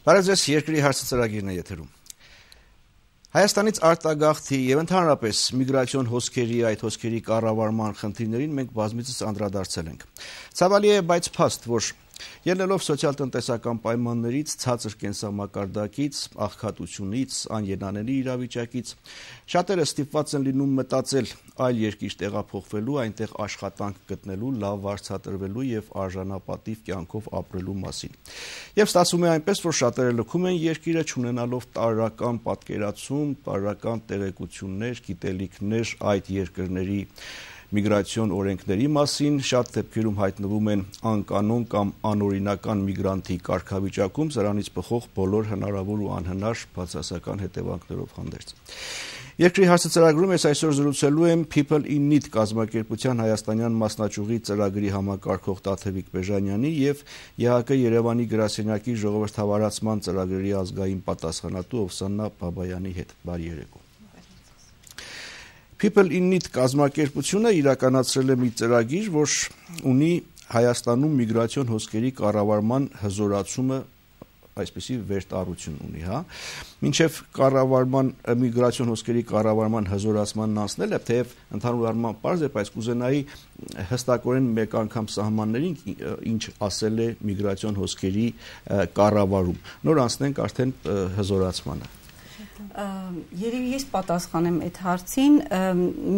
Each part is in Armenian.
Բարեձեզ, երկրի հարցը ծրագիրն է եթերում։ Հայաստանից արտագաղթի եւ ընդհանրապես միգրացիոն հոսքերի այդ հոսքերի կառավարման խնդիրներին մենք բազմիցս անդրադարձել ենք։ Ցավալի է, բայց փաստ, որ ելնելով սոցիալ-տնտեսական պայմաններից, ցածր կենսամակարդակից, աղքատությունից, անենանելի իրավիճակից, շատերը ստիպված են լինում մտածել այլ երկիր տեղափոխվելու, այնտեղ աշխատանք գտնելու, լավ վարձատրվելու եւ արժանապատիվ կյանքով ապրելու մասին։ Եվ ստացվում է այնպես, որ շատերը լքում են երկիրը, չունենալով տարրական պատկերացում, տարրական տեղեկություններ, գիտելիքներ այդ երկրների միգրացիոն օրենքների մասին, շատ դեպքերում հայտնվում են անկանոն կամ անօրինական միգրանտի կարգավիճակում, սրանից բխող բոլոր հնարավոր ու անհնար բացասական հետևանքներով հանդերձ։ Երկրի հարցը ծրագրում ես այսօր զրուցելու եմ People in Need կազմակերպության հայաստանյան մասնաճյուղի ծրագրի համակարգող Տաթևիկ Բեժանյանի եւ ԵՀԿ Երևանի գրասենյակի ժողովրդավարացման ծրագրերի ազգային պատասխանատու Օվսաննա Բաբայանի հետ։ Բարի երեկո։ People in Need կազմակերպությունը իրականացրել է մի ծրագիր, որ ունի Հայաստանում միգրացիոն հոսքերի կառավարման հզորացումը, այսպեսի վերտարություն ունի, հա։ Մինչև միգրացիոն հոսքերի կառավարման հզորացմանն անցնել է, թեև ընդհանուր առմամբ պարզ է, բայց կուզենայի հստակորեն մեկ անգամ սահմաններին ինչ ասել է միգրացիոն հոսքերի կառավարում։ Նոր անցնենք արդեն հզորացմանը։ Երևի ես պատասխանեմ այդ հարցին,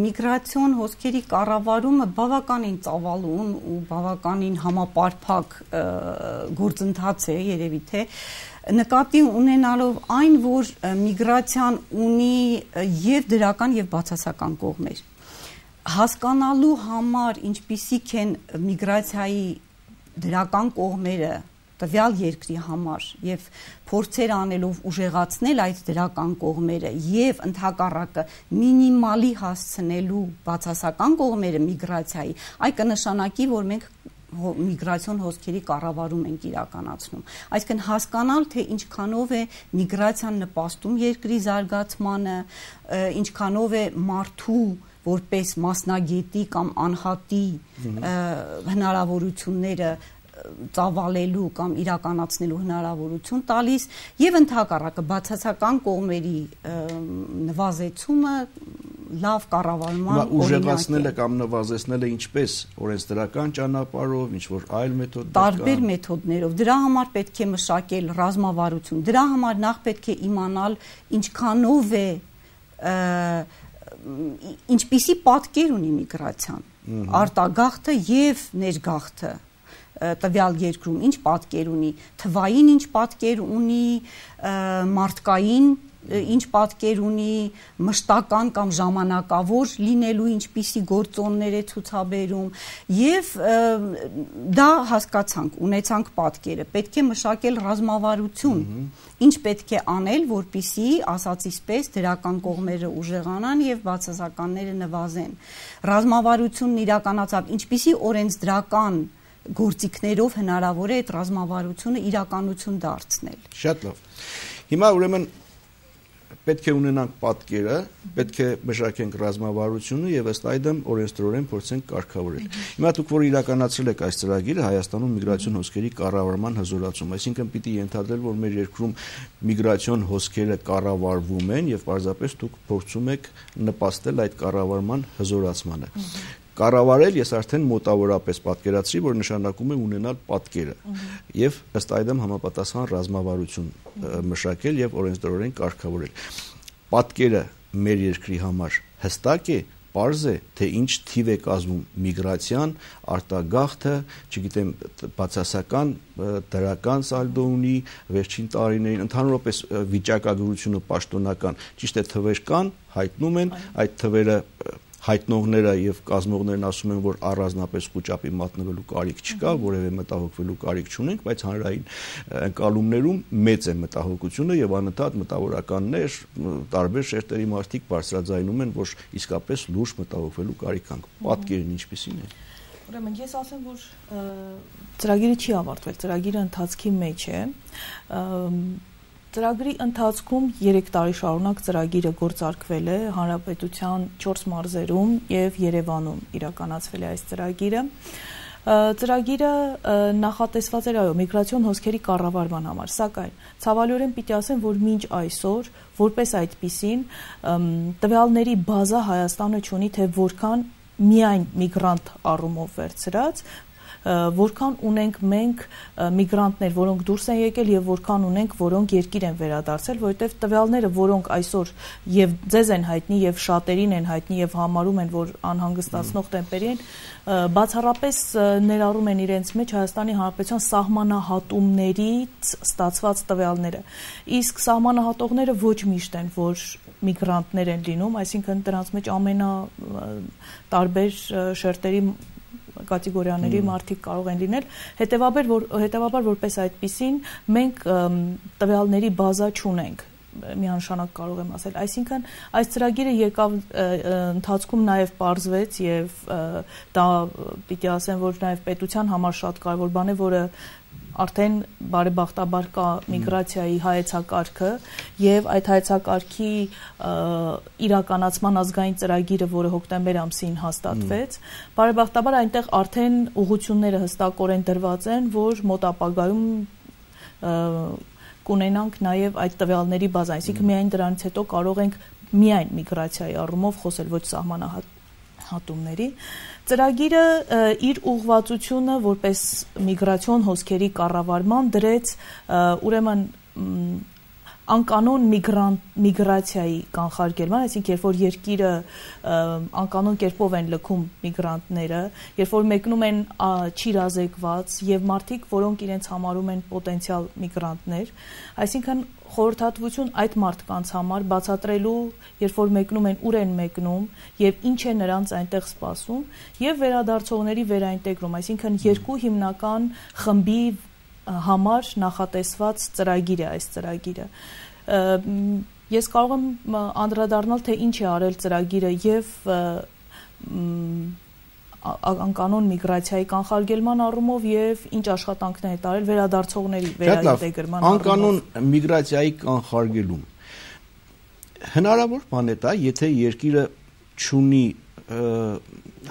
միգրացիոն հոսքերի կառավարումը բավականին ծավալուն ու բավականին համապարփակ գործընթաց է, երևի թե նկատի ունենալով այն, որ միգրացիան ունի եւ դրական եւ բացասական կողմեր։ Հասկանալու համար ինչպիսիք են միգրացիայի դրական կողմերը տվյալ երկրի համար եւ փորձեր անելով ուժեղացնել այդ դրական կողմերը եւ ընդհակառակը մինիմալի հասցնելու բացասական կողմերը միգրացիայի, այ կնշանակի, որ մենք միգրացիոն հոսքերի կառավարում ենք իրականացնում։ Այսինքն հասկանալ, թե ինչքանով է միգրացիան նպաստում երկրի զարգացմանը, ինչքանով է մարդու որպես մասնագետի կամ անհատի հնարավորությունները ծավալելու կամ իրականացնելու հնարավորություն տալիս եւ ընդհակառակը բացասական կողմերի նվազեցումը լավ կառավարման ուժեղացնելը կամ նվազեցնելը ինչպես օրենսդրական ճանապարհով, ինչ որ այլ մեթոդներ կան, տարբեր մեթոդներով։ Դրա համար պետք է մշակել ռազմավարություն։ Դրա համար նախ պետք է իմանալ ինչքանով է ինչպիսի պատկեր ունի միգրացիան, արտագաղթը եւ ներգաղթը տվյալ երկրում ինչ պատկեր ունի, թվային ինչ պատկեր ունի, մարդկային ինչ պատկեր ունի, մշտական կամ ժամանակավոր լինելու ինչպիսի գործոններ է ցուցաբերում եւ դա հասկացանք, ունեցանք պատկերը, պետք է մշակել ռազմավարություն, ինչ պետք է անել, որպիսի ասածից պես դրական կողմերը ուժեղանան եւ բացասականները նվազեն։ Ռազմավարությունն իրականացավ, ինչպիսի օրենսդրական գործիքներով հնարավոր է այդ ռազմավարությունը իրականություն դարձնել։ Շատ լավ։ Հիմա ուրեմն պետք է ունենանք պատկերը, պետք է մշակենք ռազմավարությունը եւ ըստ այդմ օրենսդրորեն փորձենք կարգավորել։ Հիմա դուք որ իրականացրել եք այս ծրագիրը Հայաստանում միգրացիոն հոսքերի կառավարման հզորացում, այսինքն պիտի ենթադրել, որ մեր երկրում միգրացիոն հոսքերը կառավարվում են եւ պարզապես դուք փորձում եք նպաստել այդ կառավարման հզորացմանը։ Կառավարել ես արդեն մոտավորապես պատկերացրի, որ նշանակում է ունենալ պատկերը եւ ըստ այդմ համապատասխան ռազմավարություն մշակել եւ օրենսդրորեն կարգավորել։ Պատկերը մեր երկրի համար հստակ է, պարզ է, թե ինչ թիվ է կազմում միգրացիան, արտագաղթը, չգիտեմ, բացասական դրական սալդո ունի վերջին տարիներին, ընդհանրապես վիճակագրությունը պաշտոնական, ճիշտ է, թվեր կան, հայտնում են, այդ թվերը հայտնողները եւ կազմողներն ասում են, որ առանձնապես խոճապի մատնվելու կարիք չկա, որևէ մտահոգվելու կարիք չունենք, բայց հանրային ընկալումներում մեծ է մտահոգությունը եւ անընդհատ մտավորականներ, տարբեր շերտերի մարդիկ բարձրաձայնում են, որ իսկապես լուրջ մտահոգվելու կարիք կան։ Պատկերն ինչպիսին է։ Ուրեմն ես ասեմ, որ ծրագիրը չի ավարտվել, ծրագիրը ընթացքի մեջ է։ Ծրագրի ընթացքում 3 տարի շարունակ ծրագիրը գործարկվել է հանրապետության 4 մարզերում եւ Երևանում իրականացվել է այս ծրագիրը։ Ծրագիրը նախատեսված էր միգրացիոն հոսքերի կառավարման համար, սակայն ցավալիորեն պիտի ասեմ, որ մինչ այսօր որպես այդպիսին տվյալների բազա Հայաստանը չունի, թե որքան միայն միգրանտ առումով վերցրած, որքան ունենք մենք միգրանտներ, որոնք դուրս են եկել եւ որքան ունենք, որոնք երկիր են վերադարձել, որովհետեւ տվյալները, որոնք այսօր եւ ձեզ են հայտնի եւ շատերին են հայտնի եւ համարում են, որ անհանգստացնող տեմպերի են, բացառապես ներառում են իրենց մեջ Հայաստանի Հանրապետության սահմանահատումներից ստացված տվյալները։ Իսկ սահմանահատողները ոչ միշտ են, որ միգրանտներ են լինում, այսինքն դրանց մեջ ամենատարբեր շերտերի կատեգորիաների մարդիկ կարող են լինել, հետևաբար որպես այդպիսին մենք տվյալների բազա չունենք, միանշանակ կարող եմ ասել, այսինքն այս ծրագիրը եկավ ընթացքում նաև պարզվեց եւ դա պիտի ասեմ, որ նաև պետության համար շատ կարևոր բան է, որը արդեն բարեբախտաբար կա միգրացիայի հայեցակարգը եւ այդ հայեցակարգի իրականացման ազգային ծրագիրը, որը հոկտեմբեր ամսին հաստատվեց, բարեբախտաբար այնտեղ արդեն ուղղությունները հստակորեն դրված են, որ մոտ ապագայում կունենանք նաև այդ տվյալների բազա, այսինքն միայն դրանից հետո կարող ենք միայն միգրացիայի առումով խոսել, ոչ սահմանահատումների։ Ծրագիրը իր ուղղվածությունը որպես միգրացիոն հոսքերի կառավարման դրեց ուրեմն անկանոն միգրացիայի կանխարգելման, այսինքն երբ որ երկիրը անկանոն կերպով են լքում միգրանտները, երբ որ մեկնում են չիրազեկված եւ մարդիկ, որոնք իրենց համարում են պոտենցիալ միգրանտներ, այսինքն խորհրդատվություն այդ մարդկանց համար բացատրելու, երբ որ մեկնում են, ուր են մեկնում եւ ինչ է նրանց այնտեղ սպասում եւ վերադարձողների վերաինտեգրում, այսինքն երկու հիմնական խմբի համար նախատեսված ծրագիր է այս ծրագիրը։ Ես կարող եմ անդրադառնալ, թե ինչ է արել ծրագիրը եւ անկանոն միգրացիայի կանխարգելման առումով եւ ինչ աշխատանքներ է տարել վերադարձողների վերաինտեգրման առումով։ Անկանոն միգրացիայի կանխարգելում հնարավոր բան է դա, եթե երկիրը չունի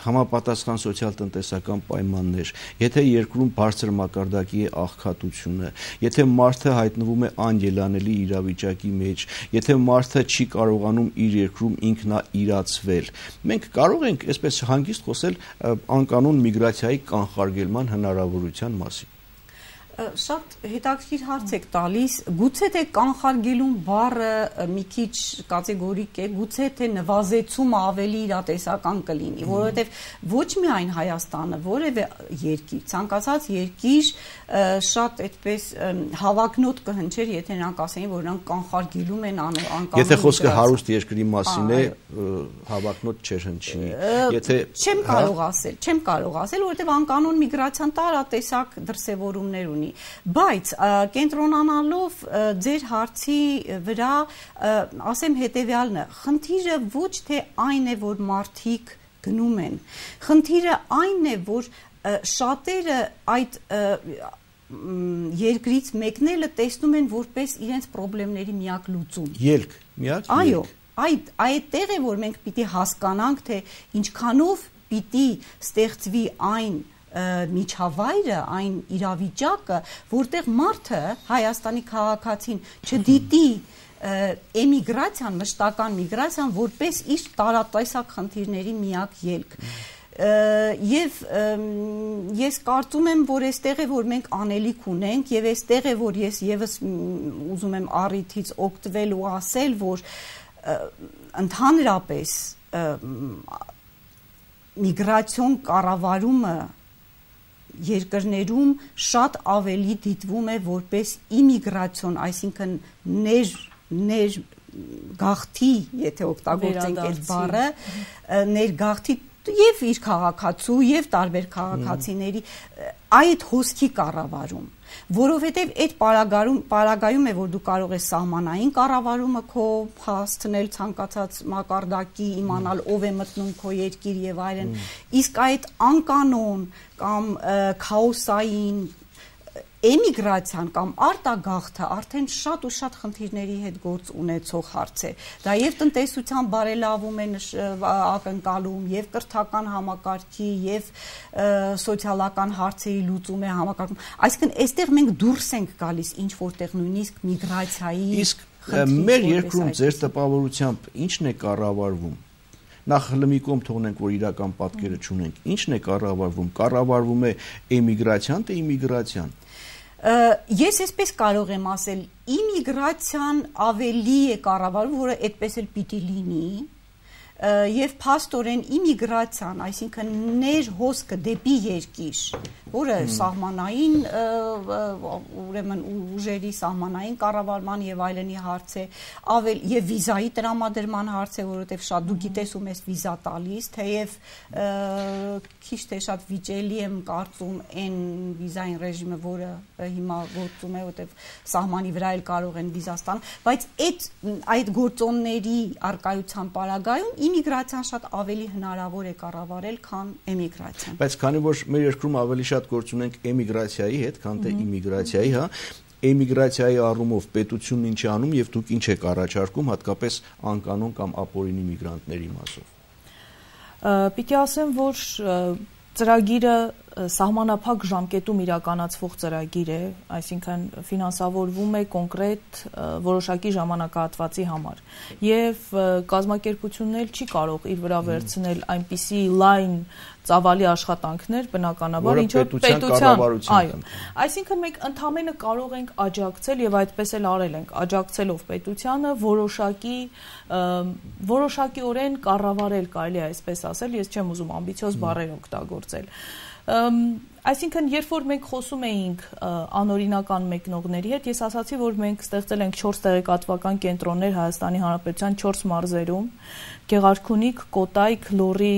համապատասխան սոցիալ-տնտեսական պայմաններ, եթե երկրում բարձր մակարդակի է աղքատությունը, եթե մարդը հայտնվում է անելանելի իրավիճակի մեջ, եթե մարդը չի կարողանում իր երկրում ինքնաիրացվել, մենք կարող ենք այսպես հանգիստ խոսել անկանոն միգրացիայի կանխարգելման հնարավորության մասին։ Շատ հետաքրքիր հարց եք տալիս, գուցե թե կանխարգելում բառը մի քիչ կատեգորիկ է, գուցե թե նվազեցումը ավելի իրատեսական կլինի, որովհետև ոչ միայն Հայաստանը, որևէ երկիր, ցանկացած երկիր շատ այդպես հավակնոտ կհնչեր, եթե նրանք ասեին, որ նրանք կանխարգելում են անկանոն։ Եթե խոսքը հարուստ երկրի մասին է, հավակնոտ չէր հնչի։ Եթե չեմ կարող ասել, որովհետև անկանոն միգրացիան տարատեսակ դրսևորումներ ունի, բայց կենտրոնանալով ձեր հարցի վրա ասեմ հետևյալն է, խնդիրը ոչ թե այն է, որ մարդիկ գնում են, խնդիրը այն է, որ շատերը այդ երկրից մեկնելը տեսնում են որպես իրենց խնդիրների միակ լուծում։ Ելք, միակ։ Այո, այդտեղ է, որ մենք պիտի հասկանանք, թե ինչքանով պիտի ստեղծվի այն միջավայրը, այն իրավիճակը, որտեղ մարդը Հայաստանի քաղաքացին չդիտի էմիգրացիան, մշտական միգրացիան որպես իր տարատեսակ խնդիրների միակ ելք։ Եվ ես կարծում եմ, որ այստեղ է, որ մենք անելիք ունենք եւ այստեղ է, որ ես եւս ուզում եմ առիթից օգտվել ու ասել, որ ընդհանրապես միգրացիոն կառավարումը երկրներում շատ ավելի դիտվում է որպես իմիգրացիոն, այսինքն ներգաղթի, եթե օգտագործենք այդ բառը, ներգաղթի եւ իր քաղաքացու եւ տարբեր քաղաքացիների այդ հոսքի կառավարում, որովհետեւ այդ պարագայում է, որ դու կարող ես սահմանային կառավարումը քո հասցնել ցանկացած մակարդակի, իմանալ ով է մտնում քո երկիր եւ այլն, իսկ այդ անկանոն կամ քաոսային էմիգրացիան կամ արտագաղթը արդեն շատ ու շատ խնդիրների հետ գործ ունեցող հարց է։ Դա եւ տնտեսության բարելավում է ակնկալում, եւ կրթական համակարգի, եւ սոցիալական հարցերի լուծում է համակարգում։ Այսինքն այստեղ մենք դուրս ենք գալիս ինչ որտեղ նույնիսկ միգրացիայի իսկ մեր երկրում ձեր տպավորությամբ ի՞նչն է կառավարվում։ Նախ հլմիկում թողնենք, որ իրական պատկերը չունենք։ Ի՞նչն է կառավարվում։ Կառավարվում է էմիգրացիան թե իմիգրացիան։ Ես այսպես կարող եմ ասել, իմիգրացիան ավելի է կառավարվում, որը այդպես էլ պիտի լինի, եւ փաստորեն իմիգրացիան, այսինքն ներհոսքը դեպի երկիր, որը սահմանային ուրեմն ուժերի սահմանային կառավարման եւ այլնի հարց է, եւ վիզայի տրամադրման հարց է, որովհետեւ շատ դու գիտես ում ես վիզա տալիս, թեև քիչ թե շատ վիճելի եմ կարծում այն վիզային ռեժիմը, որը հիմա գործում է, որովհետեւ սահմանի վրա էլ կարող են վիզա ստանալ, բայց այդ գործոնների արկայության պարագայում Իմիգրացիան շատ ավելի հնարավոր է կառավարել, քան էմիգրացիան։ Բայց քանի որ մեր երկրում ավելի շատ գործ ունենք էմիգրացիայի հետ, քան թե իմիգրացիայի, հա, էմիգրացիայի առումով պետությունն ինչ է անում եւ դուք ինչ եք առաջարկում, հատկապես անկանոն կամ ապօրինի միգրանտների մասով։ Պիտի ասեմ, որ ծրագիրը սահմանափակ ժամկետում իրականացվող ծրագիր է, այսինքն ֆինանսավորվում է կոնկրետ որոշակի ժամանակահատվածի համար եւ կազմակերպությունն էլ չի կարող իր վրա վերցնել այնպիսի լայն ծավալի աշխատանքներ, բնականաբար ինչ որ պետության, այսինքն մենք ընդամենը կարող ենք աջակցել եւ այդպես էլ արել ենք, աջակցելով պետությանը որոշակիորեն կառավարել, կարելի է այսպես ասել, ես չեմ ուզում ամբիցիոզ բառեր օգտագործել։ Այսինքն, երբ որ մենք խոսում էինք անօրինական մեկնողների հետ, ես ասացի, որ մենք ստեղծել ենք 4 տեղեկատվական կենտրոններ Հայաստանի Հանրապետության 4 մարզերում՝ Գեղարքունիք, Կոտայք, Լոռի,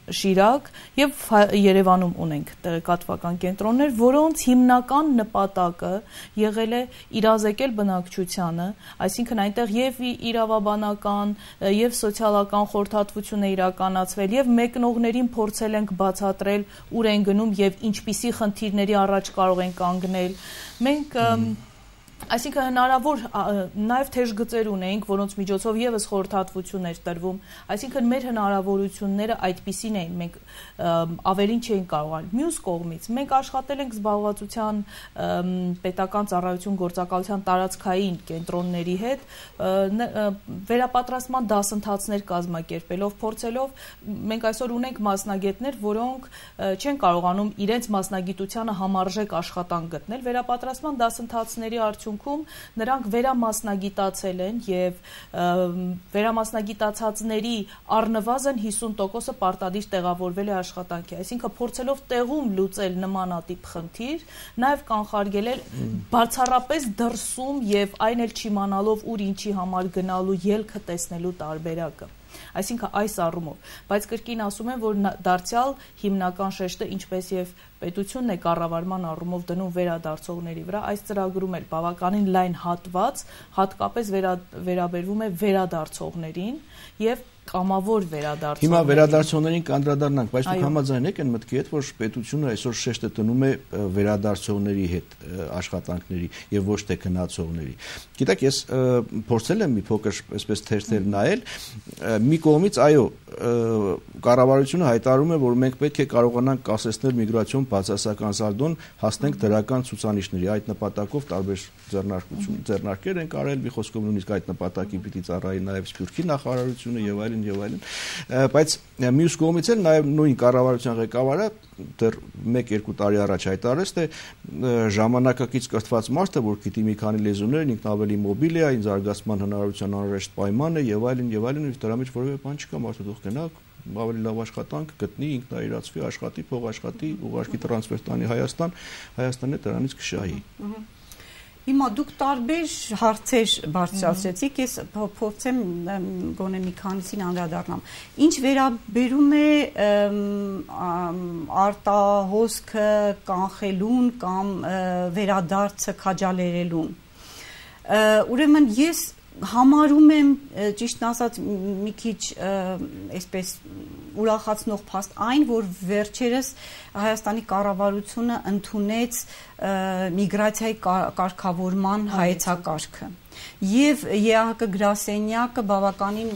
Շիրակ եւ Երևանում ունենք տեղեկատվական կենտրոններ, որոնց հիմնական նպատակը եղել է իրազեկել բնակչությանը, այսինքն այնտեղ եւ իրավաբանական եւ սոցիալական խորհրդատվություն է իրականացվել եւ մեկնողներին փորձել ենք բացատրել ուր են գնում եւ ինչպիսի խնդիրների առաջ կարող են կանգնել։ Մենք Այսինքն հնարավոր նաև թեժ գծեր ունեինք, որոնց միջոցով եւս խորհրդատվություն էր տրվում, այսինքն մեր հնարավորությունները այդպիսին էին, մենք ավելին չէինք կարողանում։ Մյուս կողմից մենք աշխատել ենք զբաղվածության պետական ծառայություն գործակալության տարածքային կենտրոնների հետ, վերապատրաստման դասընթացներ կազմակերպելով, փորձելով, մենք այսօր ունենք մասնագետներ, որոնք չեն կարողանում իրենց մասնագիտությանը համարժեք աշխատանք գտնել, վերապատրաստման դասընթացների նրանք վերամասնագիտացել են եւ վերամասնագիտացածների առնվազն 50%-ը պարտադիր տեղավորվել է աշխատանքի, այսինքն փորձելով տեղում լուծել նմանատիպ խնդիր, նաեւ կանխարգել բացառապես դրսում եւ այն էլ չիմանալով ուր ինչի համար գնալու ելքը տեսնելու տարբերակը։ Այսինքն այս առումով, բայց կրկին ասում եմ, որ դարձյալ հիմնական շեշտը ինչպես եւ պետությունն է կառավարման առումով դնում վերադարձողների վրա, այս ծրագրում էլ բավականին լայն հատված հատկապես վերաբերվում է վերադարձողներին եւ կամավոր վերադարձողներին։ Հիմա վերադարձողներին կանդրադառնանք, բայց դուք համաձայն եք այն մտքի հետ, որ պետությունը այսօր շեշտը դնում է վերադարձողների հետ աշխատանքների եւ ոչ թե գնացողների։ Գիտեք, ես փորձել եմ մի փոքր այսպես թերթել նայել, մի կողմից այո, կառավարությունը հայտարարում է, որ մենք պետք է կարողանանք կասեցնել միգրացիոն բացասական սալդոն, հասնենք դրական ցուցանիշների, այդ նպատակով տարբեր ձեռնարկեր են արել, մի խոսքով նույնիսկ այդ նպատակին պիտի ծառայի նաեւ Սփյուռքի նախարարությունը եւ այլն, բայց մյուս կողմից էլ նաեւ նույն կառավարության ղեկավարը դեռ 1-2 տարի առաջ հայտարարեց, թե ժամանակակից կրթված մարդը, որ գիտի մի քանի լեզուներ, ինքն ավելի մոբիլ է, այն զարգացման հնարավորության անհրաժեշտ պայման է եւ այլն, եւ դրա մեջ որևէ բան չկա, մարդը թող գնա ավելի լավ աշխատանք գտնի, ինքնայրացվի, աշխատի, փող աշխատի, ուղարկի տրանսֆեր տանի Հայաստան, Հայաստանը դրանից կշահի։ Հիմա դուք տարբեր հարցեր բարձրացրեցիք, ես փորձեմ գոնե մի քանիսին անդրադառնամ։ Ինչ վերաբերում է արտահոսքը կանխելուն կամ վերադարձը քաջալերելուն։ Ուրեմն ես համարում եմ ճիշտն ասած մի քիչ այսպես ուրախացնող փաստ այն, որ վերջերս Հայաստանի կառավարությունը ընդունեց միգրացիայի կարգավորման հայեցակարգը եւ ԵԱՀԿ գրասենյակը բավականին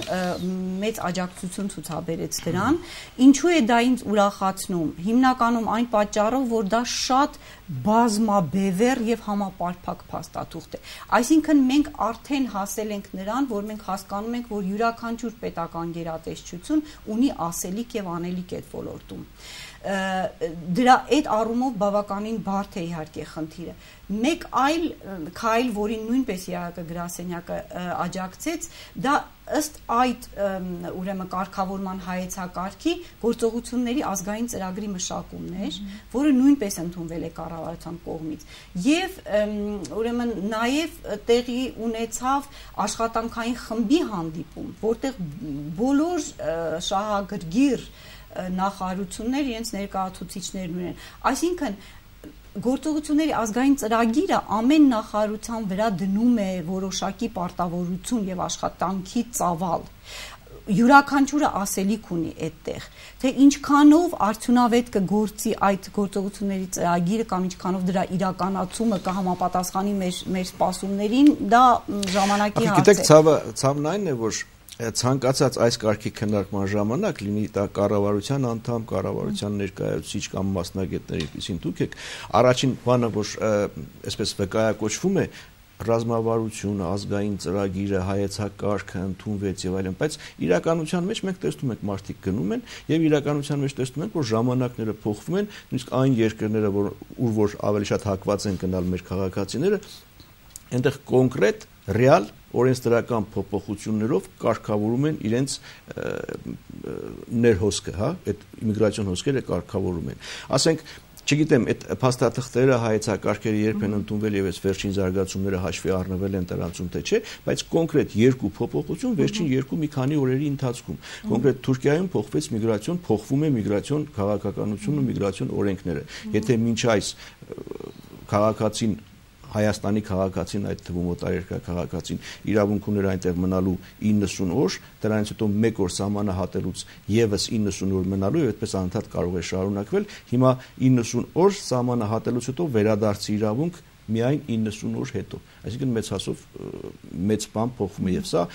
մեծ աջակցություն ցուցաբերեց դրան։ Ինչու է դա ինձ ուրախացնում։ Հիմնականում այն պատճառով, որ դա շատ բազմաբևեռ եւ համապարփակ փաստաթուղթ է։ Այսինքն մենք արդեն հասել ենք նրան, որ մենք հասկանում ենք, որ յուրաքանչյուր պետական գերատեսչություն ունի ասելիք եւ անելիք այդ ոլորտում։ Դրա այդ առումով բավականին բարդ է իհարկե խնդիրը։ Մեկ այլ քայլ, որին նույնպես ԵԱՀԿ գրասենյակը աջակցեց, դա ըստ այդ ուրեմն կարգավորման հայեցակարգի գործողությունների ազգային ծրագրի մշակումն էր, որը նույնպես ընդունվել է կառավարության կողմից։ Եվ ուրեմն նաև տեղի ունեցավ աշխատանքային խմբի հանդիպում, որտեղ բոլոր շահագրգիռ նախարարություններ իրենց ներկայացուցիչներն ունեն։ Այսինքն գործողությունների ազգային ծրագիրը ամեն նախարարության վրա դնում է որոշակի պարտավորություն եւ աշխատանքի ծավալ։ Յուրաքանչյուրը ասելիք ունի այդտեղ, թե ինչքանով արդյունավետ կգործի այդ գործողությունների ծրագիրը կամ ինչքանով դրա իրականացումը կհամապատասխանի մեր սպասումներին, դա ժամանակի հարց է։ Գիտեք, ցավն այն է, որ ցանկացած այս կարգի քննարկման ժամանակ լինի դա կառավարության անդամ, կառավարության ներկայացուցիչ կամ մասնագետներ, ինչպիսին դուք եք, առաջին բանը, որ այսպես վկայակոչվում է, ռազմավարությունը, ազգային ծրագիրը, հայեցակարգը ընդունվեց եւ այլն, բայց իրականության մեջ մենք տեսնում ենք մարդիկ գնում են եւ իրականության մեջ տեսնում ենք, որ ժամանակները փոխվում են, նույնիսկ այն երկրները, որ ավելի շատ հակված են գնալ մեր քաղաքացիները, այնտեղ կոնկրետ ռեալ օրենսդրական փոփոխություններով կարգավորում են իրենց ներհոսքը, հա, այդ իմիգրացիոն հոսքերը կարգավորում են։ Ասենք, չգիտեմ, այդ փաստաթղթերը, հայեցակարգերը երբ են ընդունվել եւ այս վերջին զարգացումները հաշվի առնվել են դրանցում թե չէ, բայց կոնկրետ երկու փոփոխություն վերջին մի քանի օրերի ընթացքում։ Կոնկրետ Թուրքիայում փոխվեց միգրացիոն, փոխվում է միգրացիոն քաղաքականությունն ու միգրացիոն օրենքները։ Եթե մինչ այս քաղաքացին Հայաստանի քաղաքացին, այդ թվում օտարերկրյա քաղաքացին իրավունք ուներ այնտեղ մնալու 90 օր, դրանից հետո 1 օր սահմանահատելուց եւս 90 օր մնալու եւ այդպես անընդհատ կարող է շարունակվել։ Հիմա 90 օր սահմանահատելուց հետո վերադարձի իրավունք միայն 90 օր հետո։ Այսինքն մեծ հասով մեծ բան փոխվում է եւ սա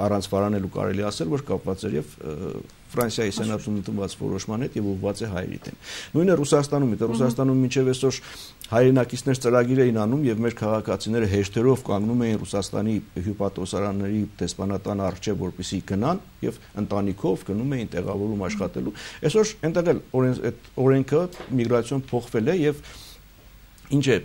առանց վարանելու կարելի ասել, որ կապված է եւ Ֆրանսիայի սենատում ընդունված որոշման հետ եւ ուղղված է հայերի դեմ։ Նույնը Ռուսաստանում է, Ռուսաստանում մինչեւ այսօր հայրենակիցներ ծրագիր էին անում եւ մեր քաղաքացիները հեշտերով կանգնում էին Ռուսաստանի հյուպատոսարանների դեսպանատան առջեւ, որպեսզի գնան եւ ընտանիքով գնում էին տեղավորում աշխատելու։ Այսօր այնտեղ էլ օրենքը միգրացիոն փոխվել է եւ ինչ է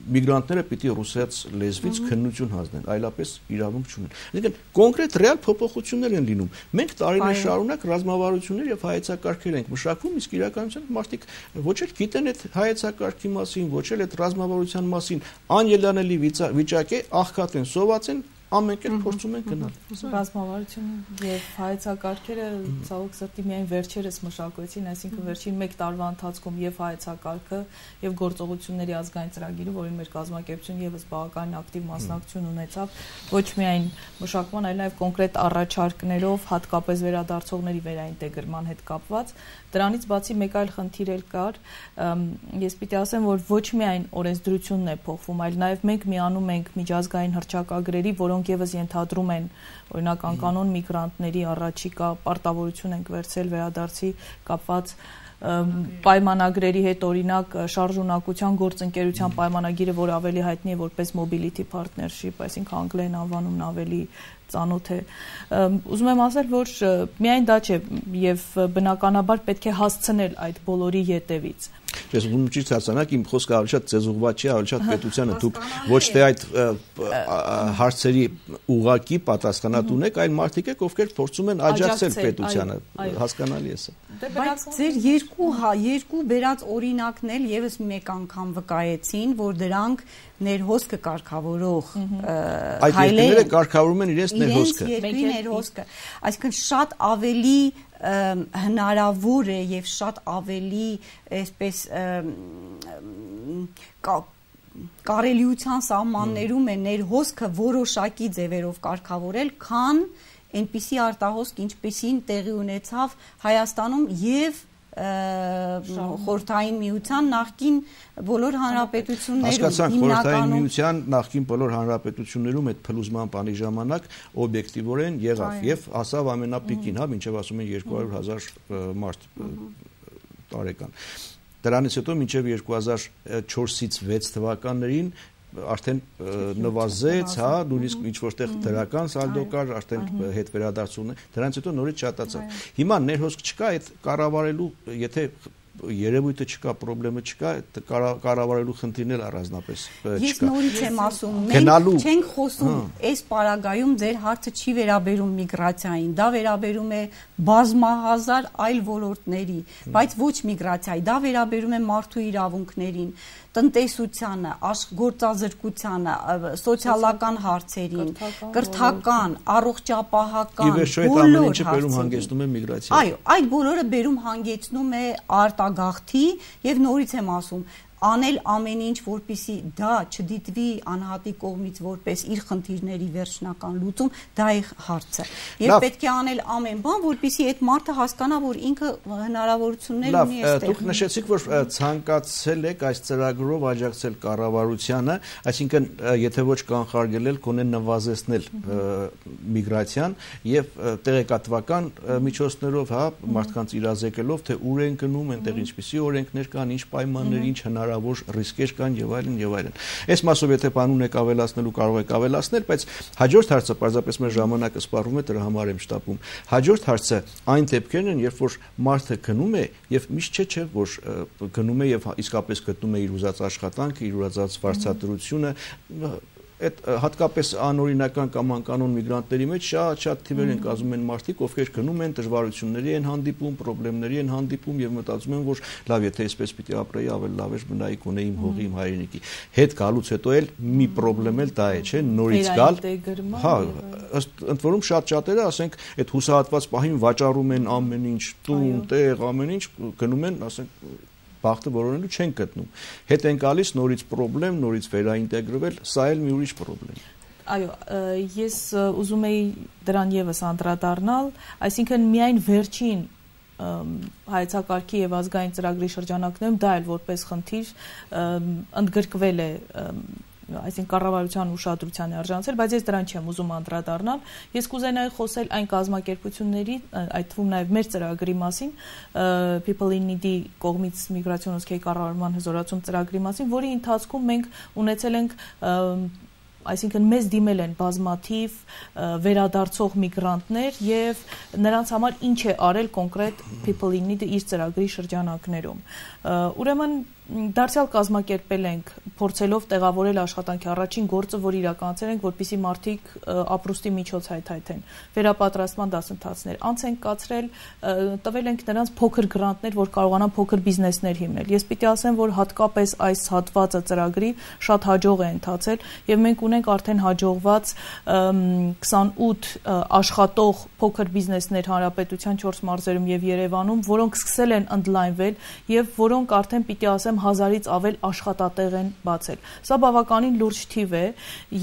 միգրանտները պիտի ռուսաց լեզվից քննություն հանձնեն, այլապես իրավունք չունեն։ Այսինքն կոնկրետ ռեալ փոփոխություններ են լինում։ Մենք տարիներ շարունակ ռազմավարություններ եւ հայեցակարգեր ենք մշակում, իսկ իրականության մարդիկ ոչ էլ գիտեն այդ հայեցակարգի մասին, ոչ էլ այդ ռազմավարության մասին, անելանելի վիճակ է, աղքատ են, սոված են, ամենք էլ փորձում են գնալ։ Ռազմավարությունը եւ հայեցակարգերը ցավոք սրտի միայն վերջերս մշակվեցին, այսինքն վերջին 1 տարվա ընթացքում եւ հայեցակարգը եւ գործողությունների ազգային ծրագիրը, որին մեր կազմակերպությունը եւս բավական ակտիվ մասնակցություն ունեցավ, ոչ միայն մշակման, այլ նաեւ կոնկրետ առաջարկներով, հատկապես վերադարձողների վերաինտեգրման հետ կապված։ Դրանից բացի մեկ այլ խնդիր էլ կար, ես պիտի ասեմ, որ ոչ միայն օրենսդրությունն է փոխվում, այլ նաեւ մենք միանում ենք միջազգային հռչակագրերի, որոնք եւս ենթադրում են օրինակ անկանոն միգրանտների առաջիկա պարտավորություն ենք վերցրել վերադարձի կապված պայմանագրերի հետ, օրինակ շարժունակության գործընկերության պայմանագիրը, որ ավելի հայտնի է որպես mobility partnership, այսինքն անգլերեն անվանումն ավելի ծանոթ է։ Ուզում եմ ասել, որ միայն դա չէ եւ բնականաբար պետք է հասցնել այդ բոլորի ետևից։ Ես ում ճիշտ հասկանաք, իմ խոսքը ավելի շատ ծեզուղված չի, ավելի շատ պետությանը դուք ոչ թե այդ հարցերի ուղղակի պատասխանատուն եք, այլ մարդիկ եք, ովքեր փորձում են աջակցել պետությանը, հասկանալի է սա։ Բայց ձեր երկու բերած օրինակն էլ եւս մեկ անգամ վկայեցին, որ դրանք ներհոսքը կարգավորող հայերները կարգավորում են իրենց ներհոսքը։ Երկրի ներհոսքը, այսինքն շատ ավելի հնարավոր է եւ շատ ավելի այսպես կարելիության սահմաններում է ներհոսքը որոշակի ձևերով կարգավորել, քան այնպիսի արտահոսք, ինչպիսին տեղի ունեցավ Հայաստանում եւ Խորհրդային Միության նախկին բոլոր հանրապետություններում։ Հասկացանք, Խորհրդային Միության նախկին բոլոր հանրապետություններում այդ փլուզման բանի ժամանակ օբյեկտիվորեն եղավ եւ հասավ ամենապիկին, հա, մինչեւ ասում են 200,000 մարդ տարեկան։ Դրանից հետո մինչև 2004-ից 6 թվականներին արդեն նվազեց, հա, նույնիսկ ինչ որտեղ դրական սալդո կար, արդեն հետ վերադարձումն է, դրանից հետո նորից շատացավ։ Հիմա ներհոսք չկա այդ կառավարելու, եթե երևույթը չկա, պրոբլեմը չկա, կառավարելու խնդիրն էլ առանձնապես չկա։ Ես նորից եմ ասում, մենք չենք խոսում այս պարագայում ձեր հարցը չի վերաբերում միգրացիային, դա վերաբերում է բազմահազար այլ ոլորտների, բայց ոչ միգրացիայի, դա վերաբերում է մարդու իրավունքներին, տնտեսությանը, գործազրկությանը, սոցիալական հարցերին, կրթական, առողջապահական, բոլոր հարցերին։ Այո, այդ բոլորը բերում հանգեցնում է արտագաղթի եւ նորից եմ ասում, անել ամեն ինչ, որպեսզի դա չդիտվի անհատի կողմից որպես իր խնդիրների վերջնական լուծում, դա է հարցը։ Եվ պետք է անել ամեն բան, որպեսզի այդ մարդը հասկանա, որ ինքը հնարավորություններ ունի այստեղ։ Դուք նշեցիք, որ ցանկացել եք այս ծրագրով աջակցել կառավարությանը, այսինքն եթե ոչ կանխարգելել, կոնե նվազեցնել միգրացիան եւ տեղեկատվական միջոցներով, հա, մարդկանց իրազեկելով, թե ուր են գնում, այնտեղ ինչպիսի օրենքներ կան, ինչ պայմաններ, ինչ հնարավոր ռիսկեր կան եւ այլն եւ այլն։ Այս մասով եթե բան ունեք ավելացնելու կարող եք ավելացնել, բայց հաջորդ հարցը պարզապես մեր ժամանակը սպառվում է, դրա համար եմ շտապում։ Հաջորդ հարցը այն դեպքերն են, երբ որ մարդը գնում է եւ միշտ չէ, որ գնում է եւ իսկապես գտնում է իր ուզած աշխատանքը, իր ուզած վարձատրությունը, այդ հատկապես անօրինական կամ անկանոն միգրանտների մեջ շատ թիվեր են կազմում են մարդիկ, ովքեր գնում են, դժվարությունների են հանդիպում, խնդիրների են հանդիպում եւ մտածում են, որ լավ, եթե այսպես պիտի ապրեի, ավելի լավ է մնայի գոնե իմ հողի, իմ հայրենիքի։ Հետ գալուց հետո էլ մի խնդրեմ էլ դա է, չէ՞, նորից գալ։ Հա, ըստ ընդ որում շատերը, ասենք, այդ հուսահատված պահին վաճառում են ամեն ինչ, տուն, տեղ, ամեն ինչ, գնում են, ասենք բախտը որոնելու չեն գտնում։ Հետ են գալիս նորից խնդրեմ, նորից վերաինտեգրվել, սա էլ մի ուրիշ խնդրեմ։ Այո, ես ուզում եի դրան եւս անդրադառնալ, այսինքն միայն վերջին հայեցակարգի եւ ազգային ծրագրի շրջանակներում դա էլ որպես խնդիր ընդգրկվել է այսինքն կառավարության ուշադրության է արժանացել, բայց ես դրան չեմ ուզում անդրադառնալ։ Ես կուզենայի խոսել այն կազմակերպությունների, այդ թվում նաև մեր ծրագրի մասին, People in Need-ի կողմից միգրացիոն ոսկեի կառավարման հզորացում ծրագրի մասին, որի ընթացքում մենք ունեցել ենք այսինքն մեզ դիմել են բազմաթիվ վերադարձող միգրանտներ եւ նրանց համար ինչ է արել կոնկրետ People in Need-ը իր ծրագրի շրջանակներում։ Ուրեմն դարձյալ կազմակերպել ենք փորձելով տեղավորել աշխատանքի առաջին գործը, որ իրականացել ենք, որպեսզի մարդիկ ապրուստի միջոց հայթայթեն, վերապատրաստման դասընթացներ, անց ենք կացրել, տվել ենք նրանց փոքր գրանտներ, որ կարողանան փոքր բիզնեսներ հիմնել։ Ես պիտի ասեմ, որ հատկապես այս հատվածը ծրագրի շատ հաջող է ընթացել եւ մենք ունենք արդեն հաջողված 28 աշխատող փոքր բիզնեսներ հանրապետության 4 մարզերում եւ Երևանում, որոնք սկսել են ընդլայնվել եւ որոնք արդեն պիտի ասեմ 1000-ից ավել աշխատատեղ են բացել։ Սա բավականին լուրջ թիվ է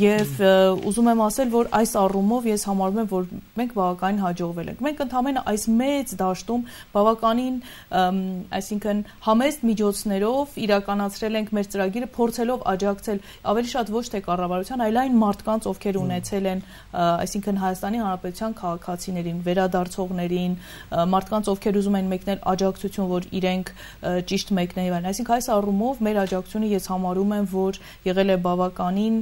եւ ուզում եմ ասել, որ այս առումով ես համարում եմ, որ մենք բավականին հաջողվել ենք։ Մենք ընդհանրապես այս մեծ դաշտում բավականին, այսինքն համեստ միջոցներով իրականացրել ենք մեր ծրագիրը, փորձելով աջակցել ավելի շատ ոչ թե կառավարության, այլ այն մարդկանց, ովքեր ունեցել են, այսինքն Հայաստանի Հանրապետության քաղաքացիներին, վերադարձողներին, մարդկանց, ովքեր ուզում են մեկնել աջակցություն, որ իրենք ճիշտ մեկնեն եւ այսինքն այս առումով մեր աջակցությունը ես համարում եմ, որ եղել է բավականին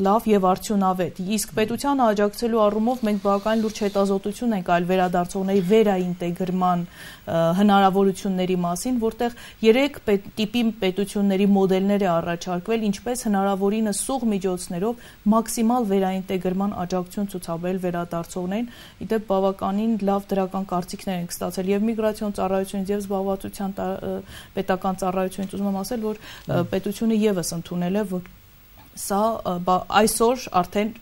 լավ եւ արդյունավետ։ Իսկ պետությանը աջակցելու առումով մենք բավականին լուրջ հետազոտություն ենք այլ վերադարձողների վերաինտեգրման հնարավորությունների մասին, որտեղ 3 տիպի պետությունների մոդելներ է առաջարկվել, ինչպես հնարավորինս սուղ միջոցներով մաքսիմալ վերաինտեգրման աջակցություն ցուցաբերել վերադարձողներին։ Իդեպ բավականին լավ դրական կարծիքներ ենք ստացել եւ միգրացիոն ծառայությունից եւ զբաղվածության պետական ծառայությունից ուզում եմ ասել, որ պետությունը եւս ընդունել է, որ սա այսօր արդեն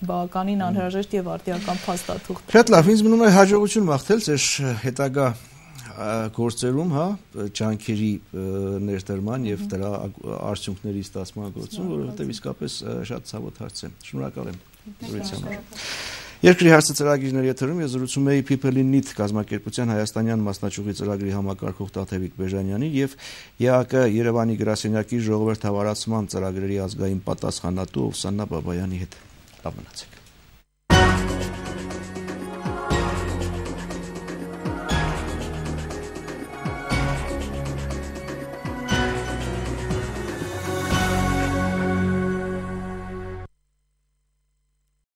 բավականին անհրաժեշտ եւ արդիական փաստաթուղթ է։ Շատ լավ, ինձ մնում է հաջողություն մաղթել ձեր հետագա գործերում, հա, ջանքերի ներդրման եւ դրա արդյունքների ստացման գործում, որովհետեւ իսկապես շատ ցավոտ հարց է։ Շնորհակալ եմ զրույցի համար։ Երկրի հարցը ծրագիրների եթերում ես զրուցում էի People in Need կազմակերպության հայաստանյան մասնաճյուղի ծրագրի համակարգող Տաթևիկ Բեժանյանի եւ ԵԱԿ Երևանի գրասենյակի ժողովրդավարացման ծրագրերի ազգային պատասխանատու Օվսաննա Բաբայանի հետ։ Լավ մնացեք։